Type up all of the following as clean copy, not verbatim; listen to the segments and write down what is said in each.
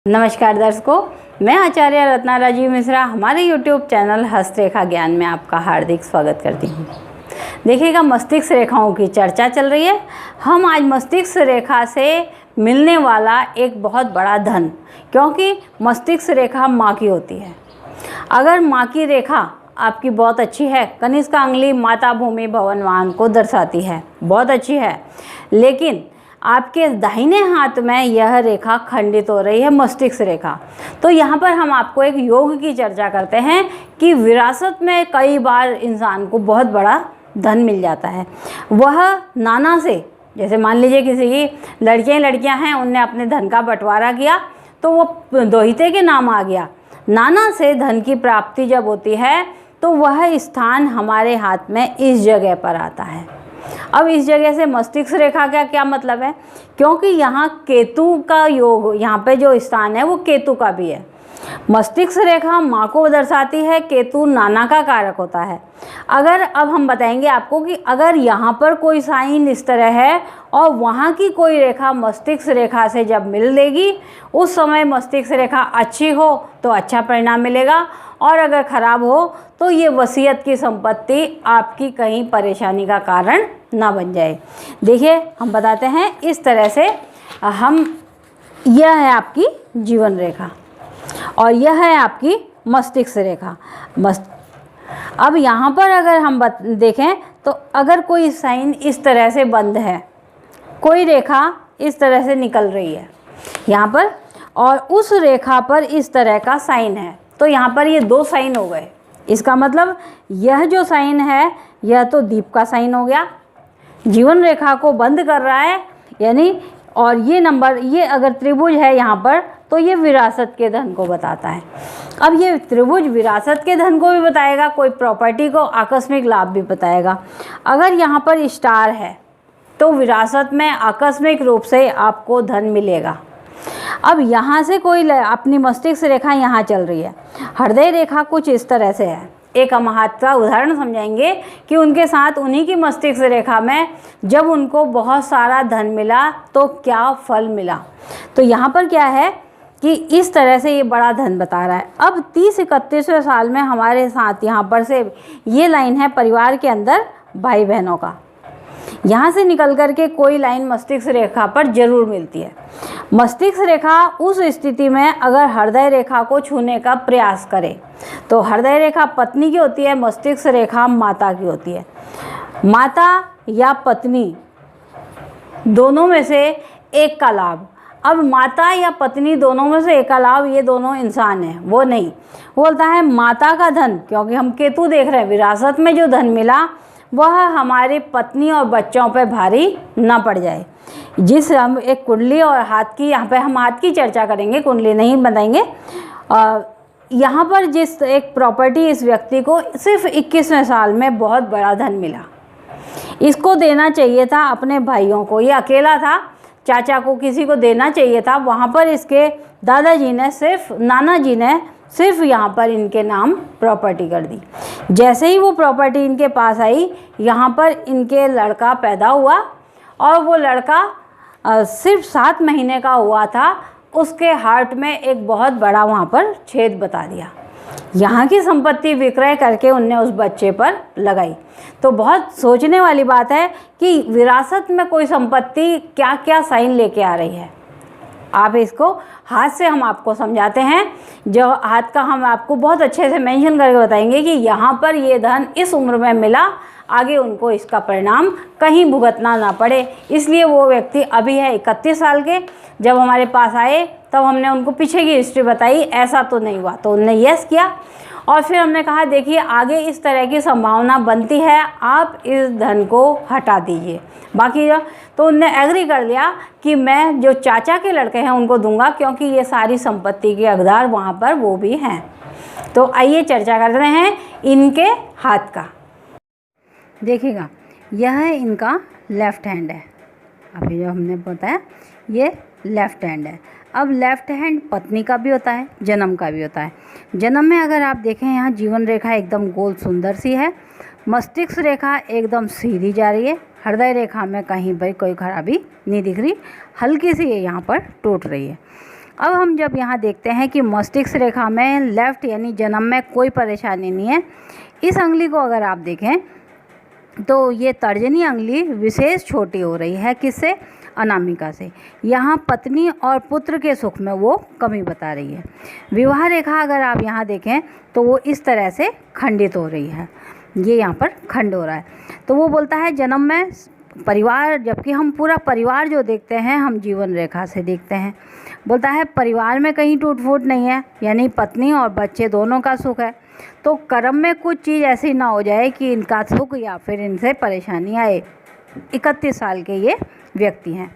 नमस्कार दर्शकों, मैं आचार्य रत्ना राजीव मिश्रा हमारे YouTube चैनल हस्तरेखा ज्ञान में आपका हार्दिक स्वागत करती हूँ। देखिएगा, मस्तिष्क रेखाओं की चर्चा चल रही है। हम आज मस्तिष्क रेखा से मिलने वाला एक बहुत बड़ा धन, क्योंकि मस्तिष्क रेखा माँ की होती है। अगर माँ की रेखा आपकी बहुत अच्छी है, कनिष्का अंगुली माता भूमि भवन वाहन को दर्शाती है, बहुत अच्छी है, लेकिन आपके दाहिने हाथ में यह रेखा खंडित हो रही है, मस्तिष्क रेखा। तो यहाँ पर हम आपको एक योग की चर्चा करते हैं कि विरासत में कई बार इंसान को बहुत बड़ा धन मिल जाता है। वह नाना से, जैसे मान लीजिए किसी की लड़कियां हैं, उनने अपने धन का बंटवारा किया तो वो दोहिते के नाम आ गया। नाना से धन की प्राप्ति जब होती है तो वह स्थान हमारे हाथ में इस जगह पर आता है। अब इस जगह से मस्तिष्क रेखा का क्या मतलब है, क्योंकि यहाँ केतु का योग, यहाँ पे जो स्थान है वो केतु का भी है। मस्तिष्क रेखा माँ को दर्शाती है, केतु नाना का कारक होता है। अगर अब हम बताएंगे आपको कि अगर यहाँ पर कोई साइन इस तरह है और वहाँ की कोई रेखा मस्तिष्क रेखा से जब मिल लेगी, उस समय मस्तिष्क रेखा अच्छी हो तो अच्छा परिणाम मिलेगा, और अगर ख़राब हो तो ये वसीयत की संपत्ति आपकी कहीं परेशानी का कारण ना बन जाए। देखिए, हम बताते हैं इस तरह से। यह है आपकी जीवन रेखा और यह है आपकी मस्तिष्क रेखा। अब यहाँ पर अगर हम देखें तो अगर कोई साइन इस तरह से बंद है, कोई रेखा इस तरह से निकल रही है यहाँ पर, और उस रेखा पर इस तरह का साइन है, तो यहाँ पर ये दो साइन हो गए। इसका मतलब यह जो साइन है यह तो दीप का साइन हो गया, जीवन रेखा को बंद कर रहा है यानी, और ये नंबर, ये अगर त्रिभुज है यहाँ पर तो ये विरासत के धन को बताता है। अब ये त्रिभुज विरासत के धन को भी बताएगा, कोई प्रॉपर्टी को आकस्मिक लाभ भी बताएगा। अगर यहाँ पर स्टार है तो विरासत में आकस्मिक रूप से आपको धन मिलेगा। अब यहाँ से कोई अपनी मस्तिष्क रेखा यहाँ चल रही है, हृदय रेखा कुछ इस तरह से है। एक हम हाथ का उदाहरण समझाएंगे कि उनके साथ उन्हीं की मस्तिष्क रेखा में जब उनको बहुत सारा धन मिला तो क्या फल मिला। तो यहाँ पर क्या है कि इस तरह से ये बड़ा धन बता रहा है। अब 30-31वें साल में हमारे साथ यहाँ पर से ये लाइन है परिवार के अंदर भाई बहनों का, यहाँ से निकल कर के कोई लाइन मस्तिष्क रेखा पर जरूर मिलती है। मस्तिष्क रेखा उस स्थिति में अगर हृदय रेखा को छूने का प्रयास करे तो हृदय रेखा पत्नी की होती है, मस्तिष्क रेखा माता की होती है। माता या पत्नी दोनों में से एक का लाभ। अब माता या पत्नी दोनों में से एक का लाभ, ये दोनों इंसान हैं, वो नहीं। वो बोलता है माता का धन, क्योंकि हम केतु देख रहे हैं, विरासत में जो धन मिला वह हमारी पत्नी और बच्चों पर भारी ना पड़ जाए। जिस हम एक कुंडली और हाथ की, यहाँ पे हम हाथ की चर्चा करेंगे, कुंडली नहीं बताएंगे। यहाँ पर जिस एक प्रॉपर्टी इस व्यक्ति को सिर्फ 21वें साल में बहुत बड़ा धन मिला, इसको देना चाहिए था अपने भाइयों को। ये अकेला था, चाचा को किसी को देना चाहिए था। वहाँ पर इसके दादाजी ने सिर्फ, नाना जी ने सिर्फ यहाँ पर इनके नाम प्रॉपर्टी कर दी। जैसे ही वो प्रॉपर्टी इनके पास आई, यहाँ पर इनके लड़का पैदा हुआ, और वो लड़का सिर्फ 7 महीने का हुआ था, उसके हार्ट में एक बहुत बड़ा वहाँ पर छेद बता दिया। यहाँ की संपत्ति विक्रय करके उनने उस बच्चे पर लगाई। तो बहुत सोचने वाली बात है कि विरासत में कोई संपत्ति क्या क्या साइन लेके आ रही है। आप इसको हाथ से हम आपको समझाते हैं, जो हाथ का हम आपको बहुत अच्छे से मेंशन करके बताएंगे कि यहाँ पर ये धन इस उम्र में मिला, आगे उनको इसका परिणाम कहीं भुगतना ना पड़े। इसलिए वो व्यक्ति अभी है 31 साल के, जब हमारे पास आए तब हमने उनको पीछे की हिस्ट्री बताई, ऐसा तो नहीं हुआ, तो उनने यस किया। और फिर हमने कहा देखिए आगे इस तरह की संभावना बनती है, आप इस धन को हटा दीजिए। बाकी तो उनने एग्री कर लिया कि मैं जो चाचा के लड़के हैं उनको दूंगा, क्योंकि ये सारी संपत्ति के हकदार वहाँ पर वो भी हैं। तो आइए चर्चा करते हैं इनके हाथ का। देखिएगा, यह इनका लेफ़्ट हैंड है। अभी जो हमने बताया ये लेफ़्ट हैंड है। अब लेफ़्ट हैंड पत्नी का भी होता है, जन्म का भी होता है। जन्म में अगर आप देखें, यहाँ जीवन रेखा एकदम गोल सुंदर सी है, मस्तिष्क रेखा एकदम सीधी जा रही है, हृदय रेखा में कहीं पर कोई खराबी नहीं दिख रही, हल्की सी यहाँ पर टूट रही है। अब हम जब यहाँ देखते हैं कि मस्तिष्क रेखा में लेफ्ट यानी जन्म में कोई परेशानी नहीं है, इस अंगुली को अगर आप देखें तो ये तर्जनी अंगुली विशेष छोटी हो रही है, किससे? अनामिका से। यहाँ पत्नी और पुत्र के सुख में वो कमी बता रही है। विवाह रेखा अगर आप यहाँ देखें तो वो इस तरह से खंडित हो रही है, ये यहाँ पर खंड हो रहा है। तो वो बोलता है जन्म में परिवार, जबकि हम पूरा परिवार जो देखते हैं हम जीवन रेखा से देखते हैं। बोलता है परिवार में कहीं टूट फूट नहीं है, यानी पत्नी और बच्चे दोनों का सुख है। तो कर्म में कुछ चीज़ ऐसी ना हो जाए कि इनका सुख या फिर इनसे परेशानी आए। 31 साल के ये व्यक्ति हैं,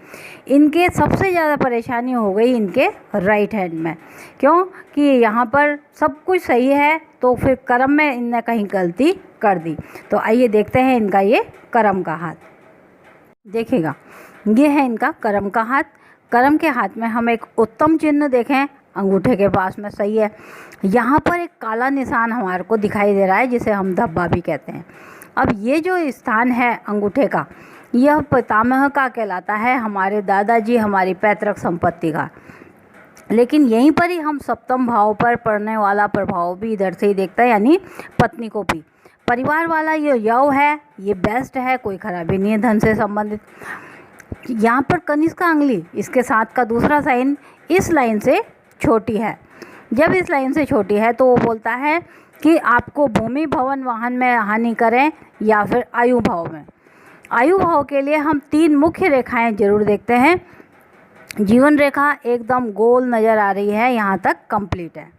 इनके सबसे ज़्यादा परेशानी हो गई इनके राइट हैंड में। क्यों? कि यहाँ पर सब कुछ सही है तो फिर कर्म में इनने कहीं गलती कर दी। तो आइए देखते हैं इनका ये कर्म का हाथ। देखिएगा, ये है इनका कर्म का हाथ। कर्म के हाथ में हम एक उत्तम चिन्ह देखें, अंगूठे के पास में, सही है। यहाँ पर एक काला निशान हमारे को दिखाई दे रहा है जिसे हम धब्बा भी कहते हैं। अब ये जो स्थान है अंगूठे का, यह पितामह का कहलाता है, हमारे दादाजी, हमारी पैतृक संपत्ति का। लेकिन यहीं पर ही हम सप्तम भाव पर पड़ने वाला प्रभाव भी इधर से ही देखते हैं, यानी पत्नी को भी। परिवार वाला ये यव है, ये बेस्ट है, कोई खराबी नहीं है धन से संबंधित। यहाँ पर कनिष्का अंगुली, इसके साथ का दूसरा साइन इस लाइन से छोटी है। जब इस लाइन से छोटी है तो वो बोलता है कि आपको भूमि भवन वाहन में हानि करें या फिर आयु भाव में। आयु भाव के लिए हम 3 मुख्य रेखाएं जरूर देखते हैं। जीवन रेखा एकदम गोल नज़र आ रही है, यहाँ तक कंप्लीट है।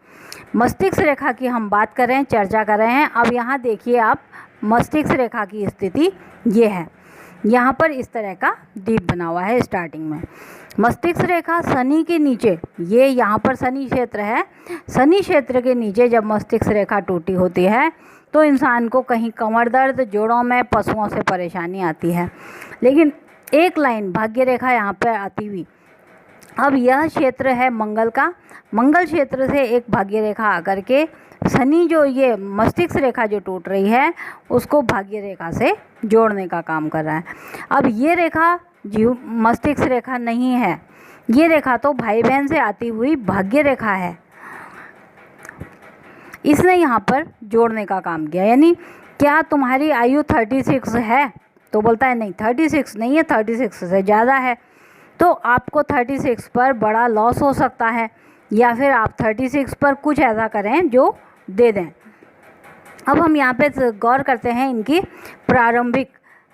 मस्तिष्क रेखा की हम बात करें, चर्चा कर रहे हैं। अब यहाँ देखिए आप, मस्तिष्क रेखा की स्थिति ये है। यहाँ पर इस तरह का दीप बना हुआ है स्टार्टिंग में। मस्तिष्क रेखा शनि के नीचे, ये यहाँ पर शनि क्षेत्र है, शनि क्षेत्र के नीचे जब मस्तिष्क रेखा टूटी होती है तो इंसान को कहीं कमर दर्द, जोड़ों में, पशुओं से परेशानी आती है। लेकिन एक लाइन भाग्य रेखा यहाँ पर आती हुई, अब यह क्षेत्र है मंगल का, मंगल क्षेत्र से एक भाग्य रेखा आकर के शनि जो ये मस्तिष्क रेखा जो टूट रही है उसको भाग्य रेखा से जोड़ने का काम कर रहा है। अब ये रेखा जीव मस्तिष्क रेखा नहीं है, ये रेखा तो भाई बहन से आती हुई भाग्य रेखा है, इसने यहाँ पर जोड़ने का काम किया। यानी क्या तुम्हारी आयु 36 है? तो बोलता है नहीं, 36 नहीं है, 36 से ज़्यादा है। तो आपको 36 पर बड़ा लॉस हो सकता है, या फिर आप 36 पर कुछ ऐसा करें जो दे दें। अब हम यहाँ पे गौर करते हैं इनकी प्रारंभिक,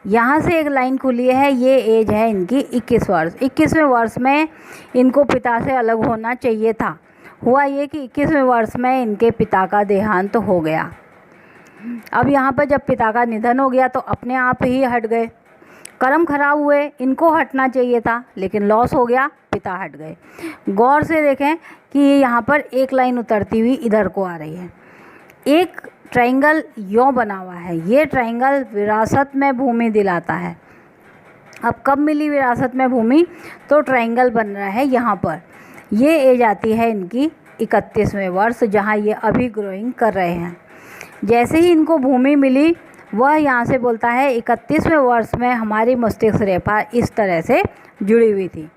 यहाँ से एक लाइन खुली है, ये एज है इनकी 21 वर्ष। 21वें वर्ष में इनको पिता से अलग होना चाहिए था। हुआ ये कि 21वें वर्ष में इनके पिता का देहांत हो गया। अब यहाँ पर जब पिता का निधन हो गया तो अपने आप ही हट गए, कर्म खराब हुए, इनको हटना चाहिए था लेकिन लॉस हो गया, पिता हट गए। गौर से देखें कि यहाँ पर एक लाइन उतरती हुई इधर को आ रही है, एक ट्रायंगल यों बना हुआ है। ये ट्रायंगल विरासत में भूमि दिलाता है। अब कब मिली विरासत में भूमि? तो ट्रायंगल बन रहा है यहाँ पर। ये एज आती है इनकी 31वें वर्ष, जहाँ ये अभी ग्रोइंग कर रहे हैं। जैसे ही इनको भूमि मिली वह यहाँ से बोलता है 31वें वर्ष में हमारी मस्तिष्क रेखा इस तरह से जुड़ी हुई थी,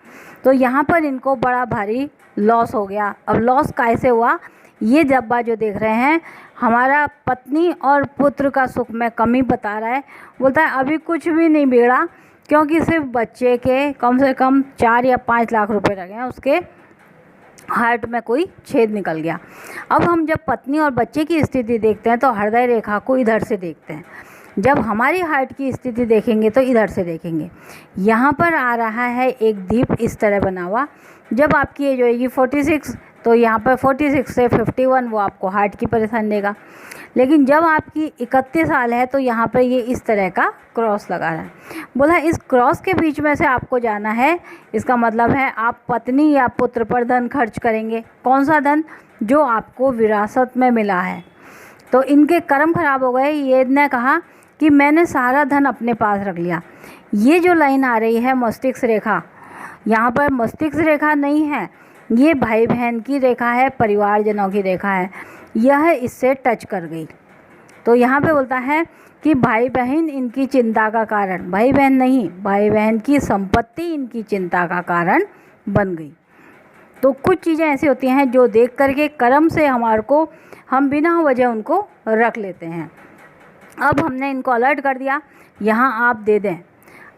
तो यहाँ पर इनको बड़ा भारी लॉस हो गया। अब लॉस कैसे हुआ? ये डब्बा जो देख रहे हैं हमारा पत्नी और पुत्र का सुख में कमी बता रहा है। बोलता है अभी कुछ भी नहीं बिगड़ा, क्योंकि सिर्फ बच्चे के कम से कम 4 या 5 लाख रुपए लगे हैं, उसके हार्ट में कोई छेद निकल गया। अब हम जब पत्नी और बच्चे की स्थिति देखते हैं तो हृदय रेखा को इधर से देखते हैं, जब हमारी हार्ट की स्थिति देखेंगे तो इधर से देखेंगे। यहाँ पर आ रहा है एक दीप इस तरह बना हुआ। जब आपकी एज होएगी 46 तो यहाँ पर 46 से 51 वो आपको हार्ट की परेशानी देगा। लेकिन जब आपकी 31 साल है तो यहाँ पर ये इस तरह का क्रॉस लगा रहा है। बोला इस क्रॉस के बीच में से आपको जाना है, इसका मतलब है आप पत्नी या पुत्र पर धन खर्च करेंगे। कौन सा धन? जो आपको विरासत में मिला है। तो इनके कर्म खराब हो गए। ये ने कहा कि मैंने सारा धन अपने पास रख लिया। ये जो लाइन आ रही है मस्तिष्क रेखा, यहाँ पर मस्तिष्क रेखा नहीं है, ये भाई बहन की रेखा है, परिवारजनों की रेखा है। यह इससे टच कर गई तो यहाँ पे बोलता है कि भाई बहन इनकी चिंता का कारण, भाई बहन नहीं, भाई बहन की संपत्ति इनकी चिंता का कारण बन गई। तो कुछ चीज़ें ऐसी होती हैं जो देख करके कर्म से हमारे को हम बिना वजह उनको रख लेते हैं। अब हमने इनको अलर्ट कर दिया, यहाँ आप दे दें।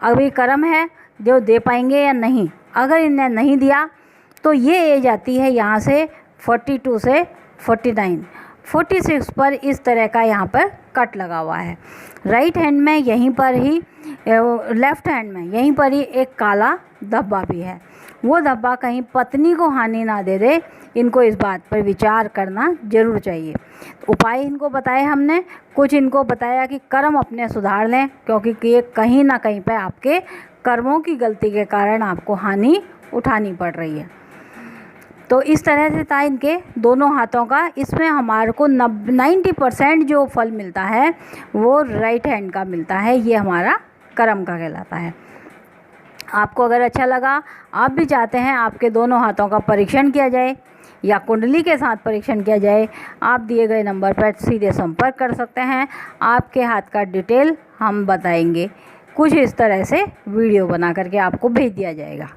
अभी कर्म है जो दे पाएंगे या नहीं। अगर इन्हें नहीं दिया तो ये एज आती है यहाँ से 42 से 49, 46 पर इस तरह का यहाँ पर कट लगा हुआ है। राइट हैंड में यहीं पर ही, लेफ़्ट हैंड में यहीं पर ही एक काला धब्बा भी है। वो धब्बा कहीं पत्नी को हानि ना दे दे, इनको इस बात पर विचार करना ज़रूर चाहिए। उपाय इनको बताए हमने, कुछ इनको बताया कि कर्म अपने सुधार लें, क्योंकि ये कहीं ना कहीं पे आपके कर्मों की गलती के कारण आपको हानि उठानी पड़ रही है। तो इस तरह से था इनके दोनों हाथों का। इसमें हमारे को 90% जो फल मिलता है वो राइट हैंड का मिलता है। ये हमारा कर्म का कहलाता है। आपको अगर अच्छा लगा, आप भी चाहते हैं आपके दोनों हाथों का परीक्षण किया जाए या कुंडली के साथ परीक्षण किया जाए, आप दिए गए नंबर पर सीधे संपर्क कर सकते हैं। आपके हाथ का डिटेल हम बताएंगे। कुछ इस तरह से वीडियो बना करके आपको भेज दिया जाएगा।